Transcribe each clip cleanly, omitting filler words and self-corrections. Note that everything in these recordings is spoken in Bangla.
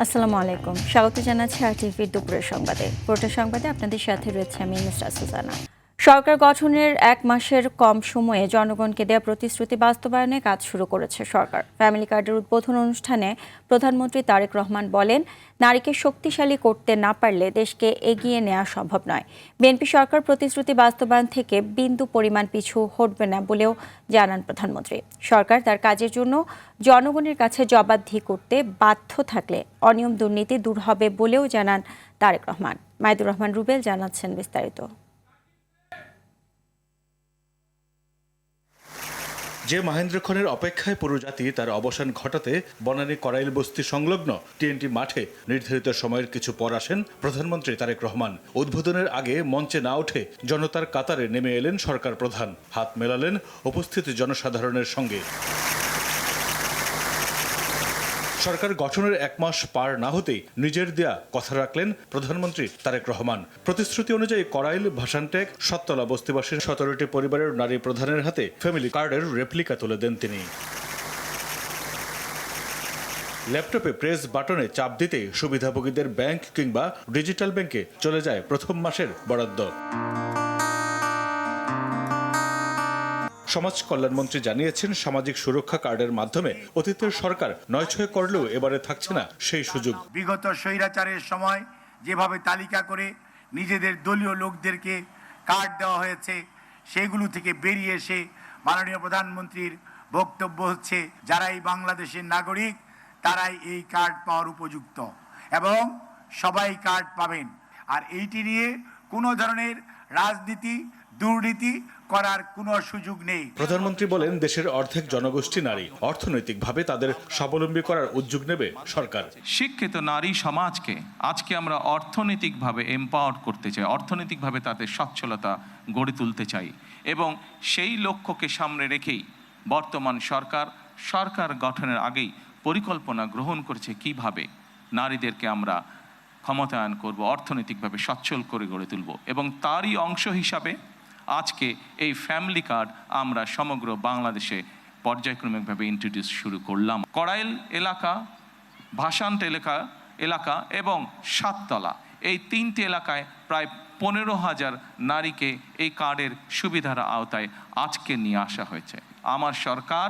আসসালামু আলাইকুম, স্বাগত জানাচ্ছি আরটিভির দুপুরের সংবাদে। পুরোটা সংবাদে আপনাদের সাথে রয়েছে আমি মিস্টার সুজানা। সরকার গঠনের 1 মাসের কম সময়ে জনগণকে দেওয়া প্রতিশ্রুতি বাস্তবায়নে কাজ শুরু করেছে সরকার। ফ্যামিলি কার্ডের উদ্বোধন অনুষ্ঠানে প্রধানমন্ত্রী তারেক রহমান বলেন, নারীকে শক্তিশালী করতে না পারলে দেশকে এগিয়ে নেওয়া সম্ভব নয়। বিএনপি সরকার প্রতিশ্রুতি বাস্তবায়ন থেকে বিন্দু পরিমাণ পিছু হটবে না বলেও জানান প্রধানমন্ত্রী। সরকার তার কাজের জন্য জনগণের কাছে জবাবদিহি করতে বাধ্য থাকলে অনিয়ম দুর্নীতি দূর হবে বলেও জানান তারেক রহমান। মাইদুর রহমান রুবেল জানাচ্ছেন বিস্তারিত। যে মহেন্দ্র খনের অপেক্ষায় পুরো জাতি তার অবসান ঘটাতে বনানী করাইল বস্তি সংলগ্ন টিএনটি মাঠে নির্ধারিত সময়ের কিছু পর আসেন প্রধানমন্ত্রী তারেক রহমান। উদ্বোধনের আগে মঞ্চে না উঠে জনতার কাতারে নেমে এলেন সরকার প্রধান। হাত মেলালেন উপস্থিত জনসাধারণের সঙ্গে। সরকার গঠনের 1 মাস পার না হতেই নিজের দেয়া কথা রাখলেন প্রধানমন্ত্রী তারেক রহমান। প্রতিশ্রুতি অনুযায়ী করাইল, ভাসানটেক, সাততলা বস্তিবাসীর 17টি পরিবারের নারী প্রধানের হাতে ফ্যামিলি কার্ডের রেপ্লিকা তুলে দেন তিনি। ল্যাপটপে প্রেস বাটনে চাপ দিতেই সুবিধাভোগীদের ব্যাংক কিংবা ডিজিটাল ব্যাংকে চলে যায় প্রথম মাসের বরাদ্দ। সমাজ কল্যাণমন্ত্রী জানিয়েছেন, সামাজিক সুরক্ষা কার্ডের মাধ্যমে অতীতের সরকার 9-6 করলেও এবারে থাকছে না সেই সুযোগ। বিগত স্বৈরাচারের সময় যেভাবে তালিকা করে নিজেদের দলীয় লোকদেরকে কার্ড দেওয়া হয়েছে, সেগুলো থেকে বেরিয়ে এসে মাননীয় প্রধানমন্ত্রীর বক্তব্য হচ্ছে, যারাই বাংলাদেশের নাগরিক তারাই এই কার্ড পাওয়ার উপযুক্ত এবং সবাই কার্ড পাবেন। আর এইটি নিয়ে কোনো ধরনের রাজনীতি, দুর্নীতি করার কোনো সুযোগ নেই। প্রধানমন্ত্রী বলেন, দেশের অর্ধেক জনগোষ্ঠী নারী, অর্থনৈতিকভাবে তাদের স্বাবলম্বী করার উদ্যোগ নেবে সরকার। শিক্ষিত নারী সমাজকে আজকে আমরা অর্থনৈতিকভাবে এম্পাওয়ার করতে চাই, অর্থনৈতিকভাবে তাদের সচ্ছলতা গড়ে তুলতে চাই এবং সেই লক্ষ্যকে সামনে রেখেই বর্তমান সরকার গঠনের আগেই পরিকল্পনা গ্রহণ করেছে কিভাবে নারীদেরকে আমরা ক্ষমতায়ন করব, অর্থনৈতিকভাবে সচ্ছল করে গড়ে তুলব এবং তারই অংশ হিসাবে আজকে এই ফ্যামিলি কার্ড আমরা সমগ্র বাংলাদেশে পর্যায়ক্রমিকভাবে ইন্ট্রোডিউস শুরু করলাম। করাইল এলাকা, ভাসান্ট এলাকা এবং সাততলা, এই 3টি এলাকায় প্রায় 15,000 নারীকে এই কার্ডের সুবিধার আওতায় আজকে নিয়ে আসা হয়েছে। আমার সরকার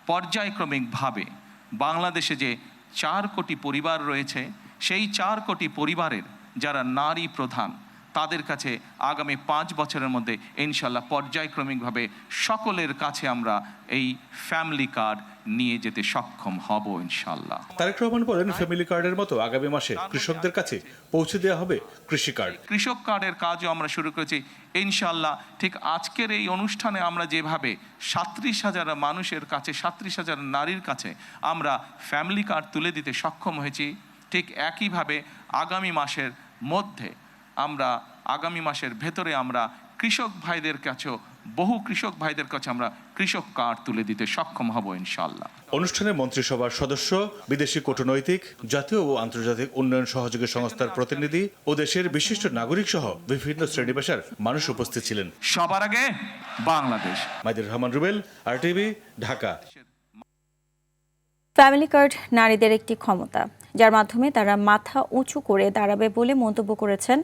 পর্যায়ক্রমিকভাবে বাংলাদেশে যে 4 কোটি পরিবার রয়েছে, সেই 4 কোটি পরিবারের যারা নারী প্রধান, তাদের কাছে আগামী 5 বছরের মধ্যে ইনশাল্লাহ পর্যায়ক্রমিকভাবে সকলের কাছে আমরা এই ফ্যামিলি কার্ড নিয়ে যেতে সক্ষম হব ইনশাল্লাহ। তারেক রহমান বলেন, ফ্যামিলি কার্ডের মতো আগামী মাসে কৃষকদের কাছে পৌঁছে দেওয়া হবে কৃষি কার্ড। কৃষক কার্ডের কাজও আমরা শুরু করেছি ইনশাল্লাহ। ঠিক আজকের এই অনুষ্ঠানে আমরা যেভাবে 37,000 মানুষের কাছে, 37,000 নারীর কাছে আমরা ফ্যামিলি কার্ড তুলে দিতে সক্ষম হয়েছি, ঠিক একইভাবে আগামী মাসের ভেতরে আমরা কৃষক ভাইদের কাছেও, বহু কৃষক ভাইদের কাছে আমরা কৃষক কার্ড তুলে দিতে সক্ষম হব ইনশাআল্লাহ। অনুষ্ঠানে মন্ত্রিসভার সদস্য, বিদেশি কূটনৈতিক, জাতীয় ও আন্তর্জাতিক উন্নয়ন সহযোগী সংস্থার প্রতিনিধি ও দেশের বিশিষ্ট নাগরিক সহ বিভিন্ন শ্রেণী পেশার মানুষ উপস্থিত ছিলেন। সবার আগে Bangladesh. Maidur Rahman Rubel, RTV, Dhaka. Family card নারীদের একটি ক্ষমতা, যার মাধ্যমে তারা মাথা উঁচু করে দাঁড়াবে বলে মন্তব্য করেছেন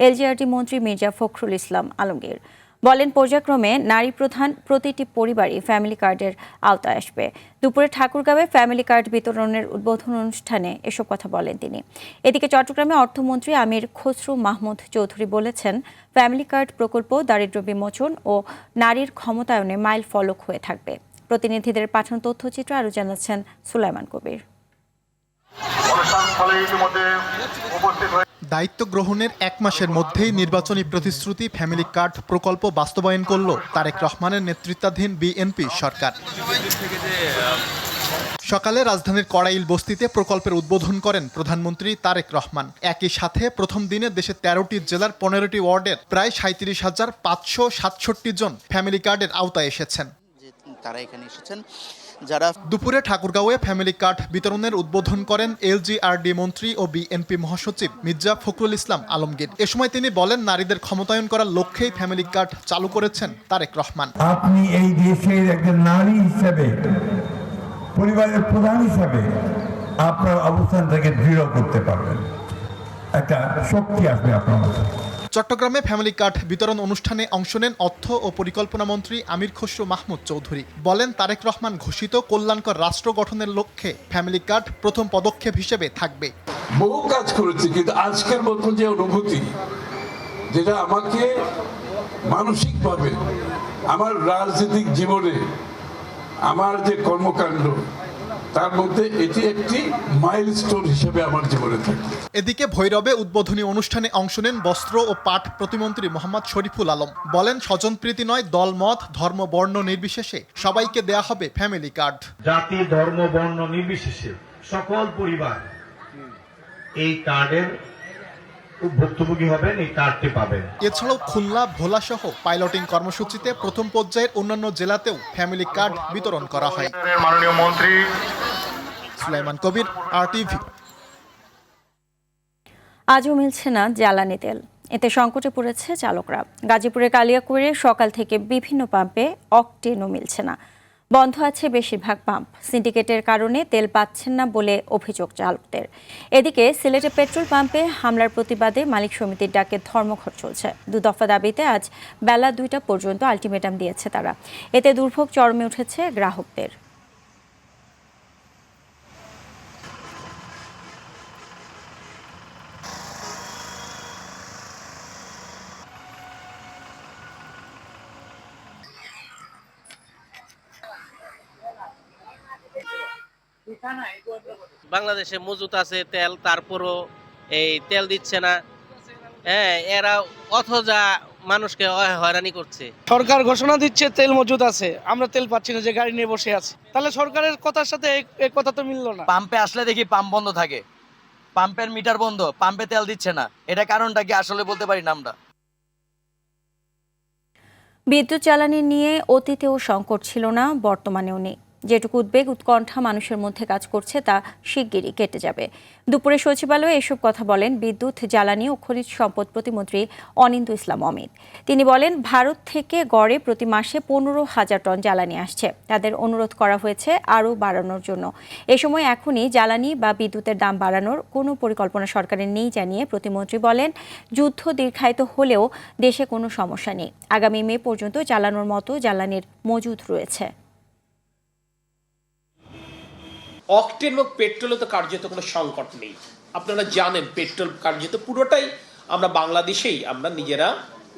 এলজিআরডি মন্ত্রী মির্জা ফখরুল ইসলাম আলমগীর। বলেন, পর্যায়ক্রমে নারী প্রধান প্রতিটি পরিবারই ফ্যামিলি কার্ডের আওতায় আসবে। দুপুরে ঠাকুরগাঁওয়ে ফ্যামিলি কার্ড বিতরণের উদ্বোধন অনুষ্ঠানে এসব কথা বলেন তিনি। এদিকে চট্টগ্রামে অর্থমন্ত্রী আমির খসরু মাহমুদ চৌধুরী বলেছেন, ফ্যামিলি কার্ড প্রকল্প দারিদ্র্য বিমোচন ও নারীর ক্ষমতায়নে মাইল ফলক হয়ে থাকবে। প্রতিনিধিদের পাঠানো তথ্যচিত্র আরও জানাচ্ছেন সুলাইমান কবির। দায়িত্ব গ্রহণের 1 মাসের মধ্যেই নির্বাচনী প্রতিশ্রুতি ফ্যামিলি কার্ড প্রকল্প বাস্তবায়ন করল তারেক রহমানের নেতৃত্বাধীন বিএনপি সরকার। সকালে রাজধানীর করাইল বস্তিতে প্রকল্পের উদ্বোধন করেন প্রধানমন্ত্রী তারেক রহমান। একই সাথে প্রথম দিনে দেশের 13টি জেলার 15টি ওয়ার্ডের প্রায় 37,567 জন ফ্যামিলি কার্ডের আওতায় এসেছেন। তারা এখানে এসেছেন যারা। দুপুরে ঠাকুরগাঁওয়ে ফ্যামিলি কার্ড বিতরণের উদ্বোধন করেন এলজিআরডি মন্ত্রী ও বিএনপি মহাসচিব মির্জা ফখরুল ইসলাম আলমগীর। এ সময় তিনি বলেন, নারীদের ক্ষমতায়ন করার লক্ষ্যেই ফ্যামিলি কার্ড চালু করেছেন তারেক রহমান। আপনি এই দেশের একজন নারী হিসেবে, পরিবারের প্রধান হিসেবে আপনার অবস্থানটাকে দৃঢ় করতে পারবেন, একটা শক্তি আসবে আপনার মধ্যে। চট্টগ্রামে ফ্যামিলি কার্ড বিতরণ অনুষ্ঠানে অংশ নেন অর্থ ও পরিকল্পনা মন্ত্রী আমির খসরু মাহমুদ চৌধুরী। বলেন, তারেক রহমান ঘোষিত কল্যাণকর রাষ্ট্র গঠনের লক্ষ্যে ফ্যামিলি কার্ড প্রথম পদক্ষেপ হিসেবে থাকবে। বহু কাজ করেছি, কিন্তু আজকের মতো যে অনুভূতি, যেটা আমাকে মানসিকভাবে আমার রাজনৈতিক জীবনে আমার যে কর্মকাণ্ড তার মধ্যে এটি একটি মাইলস্টোন হিসেবে আমার জীবনে থাকে। এদিকে ভৈরবে উদ্বোধনী অনুষ্ঠানে অংশ নেন বস্ত্র ও পাট প্রতিমন্ত্রী মোহাম্মদ শরীফুল আলম। বলেন, স্বজনপ্রীতি নয়, দলমত ধর্ম বর্ণ নির্বিশেষে সবাইকে দেয়া হবে ফ্যামিলি কার্ড। জাতি ধর্ম বর্ণ নির্বিশেষে সকল পরিবার এই কার্ডের ভুক্তভোগী হবেন, এই কার্ডটি পাবেন। এছাড়াও খুলনা, ভোলা সহ পাইলটিং কর্মসূচিতে প্রথম পর্যায়ের অন্যান্য জেলাতেও ফ্যামিলি কার্ড বিতরণ করা হয়। মাননীয় মন্ত্রী সুলাইমান কবির, RTV। আজও মিলছে না জ্বালানি তেল, এতে সংকটে পড়েছে চালকরা। গাজীপুরের কালিয়াকৈরে সকাল থেকে বিভিন্ন পাম্পে অকটেনও মিলছে না। বন্ধ আছে বেশিরভাগ পাম্প। সিন্ডিকেটের কারণে তেল পাচ্ছেন না বলে অভিযোগ চালকদের। এদিকে সিলেটে পেট্রোল পাম্পে হামলার প্রতিবাদে মালিক সমিতির ডাকে ধর্মঘট চলছে। 2 দফা দাবিতে আজ বেলা 2টা পর্যন্ত আলটিমেটাম দিয়েছে তারা। এতে দুর্ভোগ চরমে উঠেছে গ্রাহকদের। বাংলাদেশে মজুত আছে তেল, তারপরও এই তেল দিচ্ছে না। হ্যাঁ, এরা অথজা মানুষকে হয়রানি করছে। সরকার ঘোষণা দিচ্ছে তেল মজুদ আছে, আমরা তেল পাচ্ছি না, যে গাড়ি নিয়ে বসে আছে। তাহলে সরকারের কথার সাথে এই কথা তো মিললো না। পাম্পে আসলে দেখি পাম্প বন্ধ থাকে, পাম্পের মিটার বন্ধ, পাম্পে তেল দিচ্ছে না। এটা কারণটা কি আসলে বলতে পারি না আমরা। বিদ্যুৎ জ্বালানি নিয়ে অতীতেও সংকট ছিল না, বর্তমানেও নেই। যেটুকু উদ্বেগ উৎকণ্ঠা মানুষের মধ্যে কাজ করছে তা শিগগিরই কেটে যাবে। দুপুরে সচিবালয়ে এসব কথা বলেন বিদ্যুৎ, জ্বালানি ও খনিজ সম্পদ প্রতিমন্ত্রী অনিন্দ্য ইসলাম অমিত। তিনি বলেন, ভারত থেকে গড়ে প্রতি মাসে 15,000 টন জ্বালানি আসছে। তাদের অনুরোধ করা হয়েছে আরও বাড়ানোর জন্য। এ সময় এখনই জ্বালানি বা বিদ্যুতের দাম বাড়ানোর কোনো পরিকল্পনা সরকারের নেই জানিয়ে প্রতিমন্ত্রী বলেন, যুদ্ধ দীর্ঘায়িত হলেও দেশে কোনো সমস্যা নেই। আগামী মে পর্যন্ত জ্বালানোর মতো জ্বালানির মজুদ রয়েছে। অকটেন এবং পেট্রোলে তো কার্যত কোনো সংকট নেই। আপনারা জানেন, পেট্রোল কার্যত পুরোটাই আমরা বাংলাদেশেই আমরা নিজেরা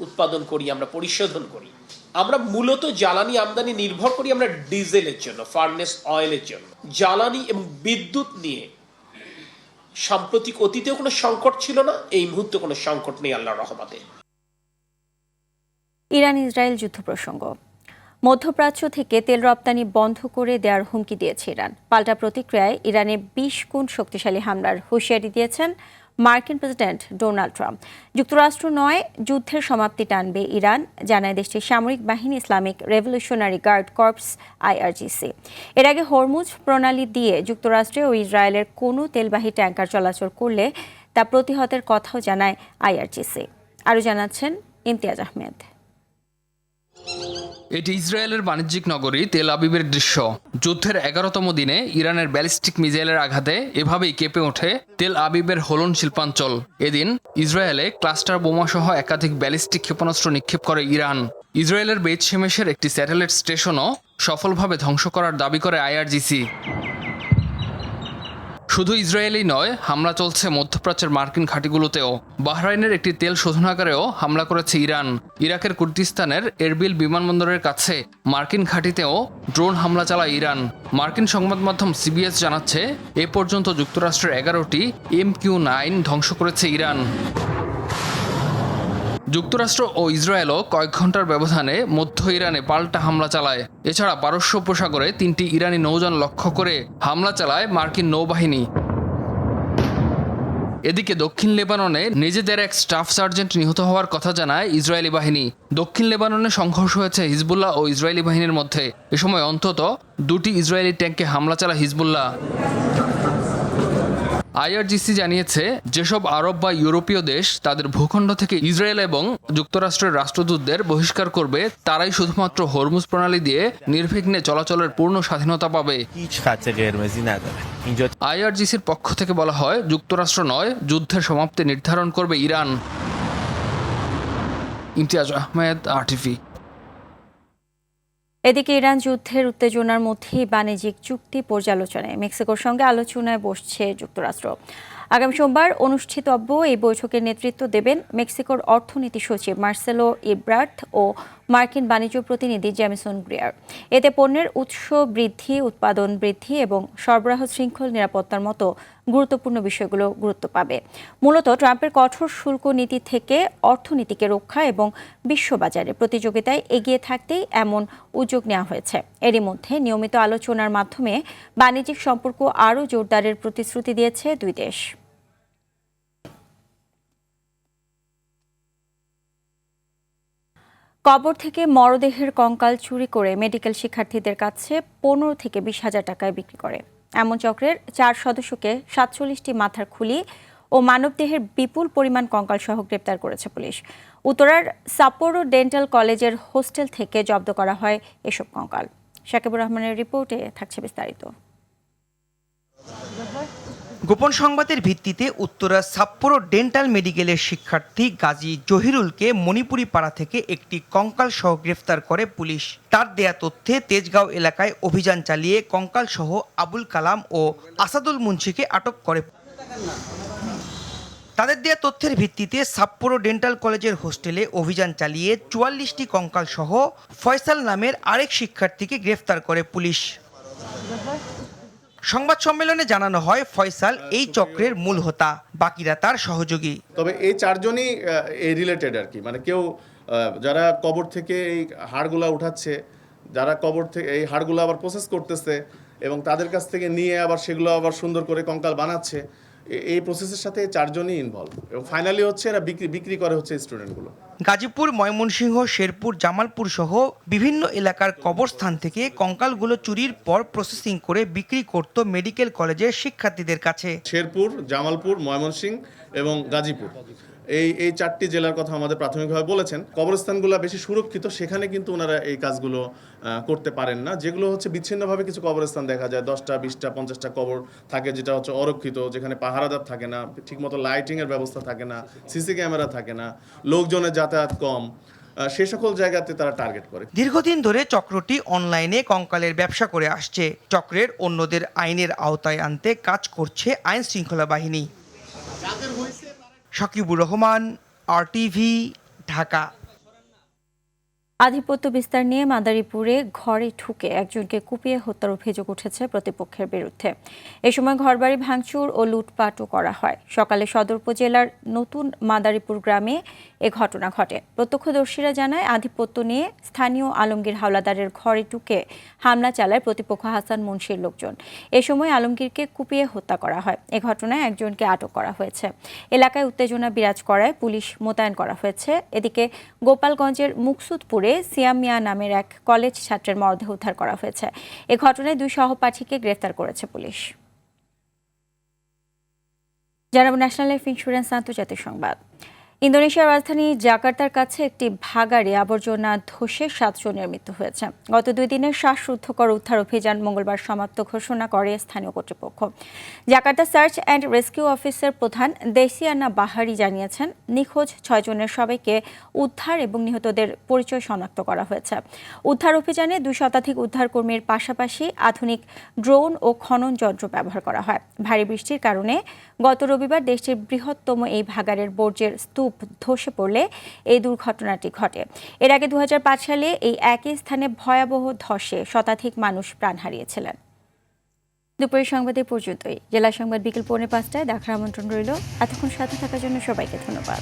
উৎপাদন করি, আমরা পরিশোধন করি। আমরা মূলত জ্বালানি আমদানি নির্ভর করি আমরা ডিজেলের জন্য, ফার্নেস অয়েলের জন্য। জ্বালানি এবং বিদ্যুৎ নিয়ে সাম্প্রতিক অতীতেও কোনো সংকট ছিল না, এই মুহূর্তে কোনো সংকট নেই আল্লাহর রহমতে। ইরান ইসরায়েল যুদ্ধ প্রসঙ্গ। মধ্যপ্রাচ্য থেকে তেল রপ্তানি বন্ধ করে দেওয়ার হুমকি দিয়েছে ইরান। পাল্টা প্রতিক্রিয়ায় ইরানে 20 গুণ শক্তিশালী হামলার হুঁশিয়ারি দিয়েছেন মার্কিন প্রেসিডেন্ট ডোনাল্ড ট্রাম্প। যুক্তরাষ্ট্র নয়, যুদ্ধের সমাপ্তি টানবে ইরান, জানায় দেশটির সামরিক বাহিনী Islamic revolutionary guard corps IRGC। এর আগে হরমুজ প্রণালী দিয়ে যুক্তরাষ্ট্রে ও ইসরায়েলের কোনো তেলবাহী ট্যাঙ্কার চলাচল করলে তা প্রতিহতের কথাও জানায় IRGC। আরও জানাচ্ছেন ইমতিয়াজ আহমেদ। এটি ইসরায়েলের বাণিজ্যিক নগরী তেল আবিবের দৃশ্য। যুদ্ধের 11তম দিনে ইরানের ব্যালিস্টিক মিসাইলের আঘাতে এভাবেই কেঁপে ওঠে তেল আবিবের হোলন শিল্পাঞ্চল। এদিন ইসরায়েলে ক্লাস্টার বোমাসহ একাধিক ব্যালিস্টিক ক্ষেপণাস্ত্র নিক্ষেপ করে ইরান। ইসরায়েলের বেত শেমেশের একটি স্যাটেলাইট স্টেশনও সফলভাবে ধ্বংস করার দাবি করে IRGC। শুধু ইসরায়েলই নয়, হামলা চলছে মধ্যপ্রাচ্যের মার্কিন ঘাঁটিগুলোতেও। বাহরাইনের একটি তেল শোধনাগারেও হামলা করেছে ইরান। ইরাকের কুর্দিস্তানের এরবিল বিমানবন্দরের কাছে মার্কিন ঘাঁটিতেও ড্রোন হামলা চালায় ইরান। মার্কিন সংবাদ মাধ্যম CBS জানাচ্ছে, এ পর্যন্ত যুক্তরাষ্ট্রের 11টি MQ-9 ধ্বংস করেছে ইরান। যুক্তরাষ্ট্র ও ইসরায়েলও কয়েক ঘন্টার ব্যবধানে মধ্য ইরানে পাল্টা হামলা চালায়। এছাড়া পারস্য উপসাগরে 3টি ইরানি নৌযান লক্ষ্য করে হামলা চালায় মার্কিন নৌবাহিনী। এদিকে দক্ষিণ লেবাননে নিজেদের এক স্টাফ সার্জেন্ট নিহত হওয়ার কথা জানায় ইসরায়েলি বাহিনী। দক্ষিণ লেবাননে সংঘর্ষ হয়েছে হিজবুল্লাহ ও ইসরায়েলি বাহিনীর মধ্যে। এ সময় অন্তত 2টি ইসরায়েলি ট্যাঙ্কে হামলা চালায় হিজবুল্লাহ। আইআরজিসি জানিয়েছে যেসব আরব বা ইউরোপীয় দেশ তাদের ভূখণ্ড থেকে ইসরায়েল এবং যুক্তরাষ্ট্রের রাষ্ট্রদূতদের বহিষ্কার করবে তারাই শুধুমাত্র হরমুজ প্রণালী দিয়ে নির্বিঘ্নে চলাচলের পূর্ণ স্বাধীনতা পাবে। আইআরজিসির পক্ষ থেকে বলা হয়, যুক্তরাষ্ট্র নয়, যুদ্ধের সমাপ্তি নির্ধারণ করবে ইরান। ইমতিয়াজ আহমেদ, RTV। এদিকে ইরান যুদ্ধের উত্তেজনার মধ্যেই বাণিজ্যিক চুক্তি পর্যালোচনায় মেক্সিকোর সঙ্গে আলোচনায় বসছে যুক্তরাষ্ট্র। আগামী সোমবার অনুষ্ঠিতব্য এই বৈঠকের নেতৃত্ব দেবেন মেক্সিকোর অর্থনীতি সচিব মার্সেলো ইব্রার্ট ও মার্কিন বাণিজ্য প্রতিনিধি জেমিসন গ্রিয়ার। এতে পণ্যের উৎস বৃদ্ধি, উৎপাদন বৃদ্ধি এবং সরবরাহ শৃঙ্খল নিরাপত্তার মতো গুরুত্বপূর্ণ বিষয়গুলো গুরুত্ব পাবে। মূলত ট্রাম্পের কঠোর শুল্ক নীতি থেকে অর্থনীতিকে রক্ষা এবং বিশ্ববাজারে প্রতিযোগিতায় এগিয়ে থাকতেই এমন উদ্যোগ নেওয়া হয়েছে। এরই মধ্যে নিয়মিত আলোচনার মাধ্যমে বাণিজ্যিক সম্পর্ক আরও জোরদারের প্রতিশ্রুতি দিয়েছে দুই দেশ। কবর থেকে মরদেহের কঙ্কাল চুরি করে মেডিকেল শিক্ষার্থীদের কাছে 15 থেকে 20,000 টাকায় বিক্রি করে এমন চক্রের 4 সদস্যকে 47টি মাথার খুলি ও মানবদেহের বিপুল পরিমাণ কঙ্কাল সহ গ্রেপ্তার করেছে পুলিশ। উত্তরার সাপ্পোরো ডেন্টাল কলেজের হোস্টেল থেকে জব্দ করা হয় এসব কঙ্কাল। শাকিবুর রহমানের রিপোর্টে থাকছে বিস্তারিত। গোপন সংবাদের ভিত্তিতে উত্তরা সাপ্পোরো ডেন্টাল মেডিকেলের শিক্ষার্থী গাজী জহিরুলকে মণিপুরি পাড়া থেকে একটি কঙ্কাল সহ গ্রেফতার করে পুলিশ। তার দেয়া তথ্যে তেজগাঁও এলাকায় অভিযান চালিয়ে কঙ্কাল সহ আবুল কালাম ও আসাদুল মুন্সিকে আটক করে। তাদের দেয়া তথ্যের ভিত্তিতে সাপ্পোরো ডেন্টাল কলেজের হোস্টেলে অভিযান চালিয়ে 44টি কঙ্কাল সহ ফয়সাল নামের আরেক শিক্ষার্থীকে গ্রেফতার করে পুলিশ। সংবাদ সম্মেলনে জানানো হয়, ফয়সাল এই চক্রের মূল হোতা, বাকিরা তার সহযোগী। তবে এই চারজনই এই রিলেটেড আর কি, মানে কেউ যারা কবর থেকে এই হাড়গুলা উঠাচ্ছে, যারা কবর থেকে এই হাড়গুলো আবার প্রসেস করতেছে এবং তাদের কাছ থেকে নিয়ে আবার সেগুলো আবার সুন্দর করে কঙ্কাল বানাচ্ছে, এই প্রসেসের সাথে চারজনই ইনভলভ এবং ফাইনালি হচ্ছে এরা বিক্রি করে হচ্ছে স্টুডেন্টগুলো। গাজীপুর, ময়মনসিংহ, শেরপুর, জামালপুর সহ বিভিন্ন এলাকার কবরস্থান থেকে কঙ্কালগুলো চুরির পর প্রসেসিং করে বিক্রি করত মেডিকেল কলেজের শিক্ষার্থীদের কাছে। শেরপুর, জামালপুর, ময়মনসিংহ এবং গাজীপুর, এই 4টি জেলার কথা আমাদের প্রাথমিকভাবে বলেছেন। কবরস্থানগুলো বেশি সুরক্ষিত, সেখানে কিন্তু ওনারা এই কাজগুলো করতে পারেন না। যেগুলো হচ্ছে বিচ্ছিন্নভাবে কিছু কবরস্থান দেখা যায়, 10টা, 20টা, 50টা কবর থাকে, যেটা হচ্ছে অরক্ষিত, যেখানে পাহারাদার থাকে না, ঠিকমতো লাইটিংয়ের ব্যবস্থা থাকে না, সিসি ক্যামেরা থাকে না, লোকজনের যাতায়াত কম, সে সকল জায়গাতে তারা টার্গেট করে। দীর্ঘদিন ধরে চক্রটি অনলাইনে কঙ্কালের ব্যবসা করে আসছে। চক্রের অন্যদের আইনের আওতায় আনতে কাজ করছে আইন শৃঙ্খলা বাহিনী। শাকিবুর রহমান, RTV, ঢাকা। আধিপত্য বিস্তার নিয়ে মাদারীপুরে ঘরে ঢুকে একজনকে কুপিয়ে হত্যার অভিযোগ উঠেছে প্রতিপক্ষের বিরুদ্ধে। এ সময় ঘরবাড়ি ভাঙচুর ও লুটপাটও করা হয়। সকালে সদর উপজেলার নতুন মাদারীপুর গ্রামে এ ঘটনা ঘটে। প্রত্যক্ষদর্শীরা জানায়, আধিপত্য নিয়ে স্থানীয় আলমগীর হাওলাদারের ঘরে ঢুকে হামলা চালায় প্রতিপক্ষ হাসান মুন্সির লোকজন। এ সময় আলমগীরকে কুপিয়ে হত্যা করা হয়। এ ঘটনায় একজনকে আটক করা হয়েছে। এলাকায় উত্তেজনা বিরাজ করায় পুলিশ মোতায়েন করা হয়েছে। এদিকে গোপালগঞ্জের মুকসুদপুরে সিয়াম মিয়া নামের এক কলেজ ছাত্রের মরদেহ উদ্ধার করা হয়েছে। এ ঘটনায় 2 সহপাঠীকে গ্রেফতার করেছে পুলিশ। জানাবো ন্যাশনাল লাইফ ইন্স্যুরেন্স আন্তর্জাতিক সংবাদ। ইন্দোনেশিয়ার রাজধানী জাকার্তার কাছে একটি ভাগাড়ে আবর্জনা ধসে 7 জনের মৃত্যু হয়েছে। গত 2 দিনের শ্বাসরুদ্ধকর উদ্ধার অভিযান মঙ্গলবার সমাপ্ত ঘোষণা করে স্থানীয় কর্তৃপক্ষ। জাকার্তা সার্চ অ্যান্ড রেস্কিউ অফিসের প্রধান দেসিয়ানা বাহারি জানিয়েছেন, নিখোঁজ 6 জনের সবাইকে উদ্ধার এবং নিহতদের পরিচয় শনাক্ত করা হয়েছে। উদ্ধার অভিযানে 2 শতাধিক উদ্ধারকর্মীর পাশাপাশি আধুনিক ড্রোন ও খনন যন্ত্র ব্যবহার করা হয়। ভারী বৃষ্টির কারণে গত রবিবার দেশটির বৃহত্তম এই ভাগাড়ের বর্জ্যের স্তূপ ধসে পড়লে এই দুর্ঘটনাটি ঘটে। এর আগে 2005 সালে এই একই স্থানে ভয়াবহ ধসে শতাধিক মানুষ প্রাণ হারিয়েছিলেন। দুপুরের সংবাদে পর্যন্তই। জেলা সংবাদ বিকেল 4:45টায় দেখার আমন্ত্রণ রইল। এতক্ষণ সাথে থাকার জন্য সবাইকে ধন্যবাদ।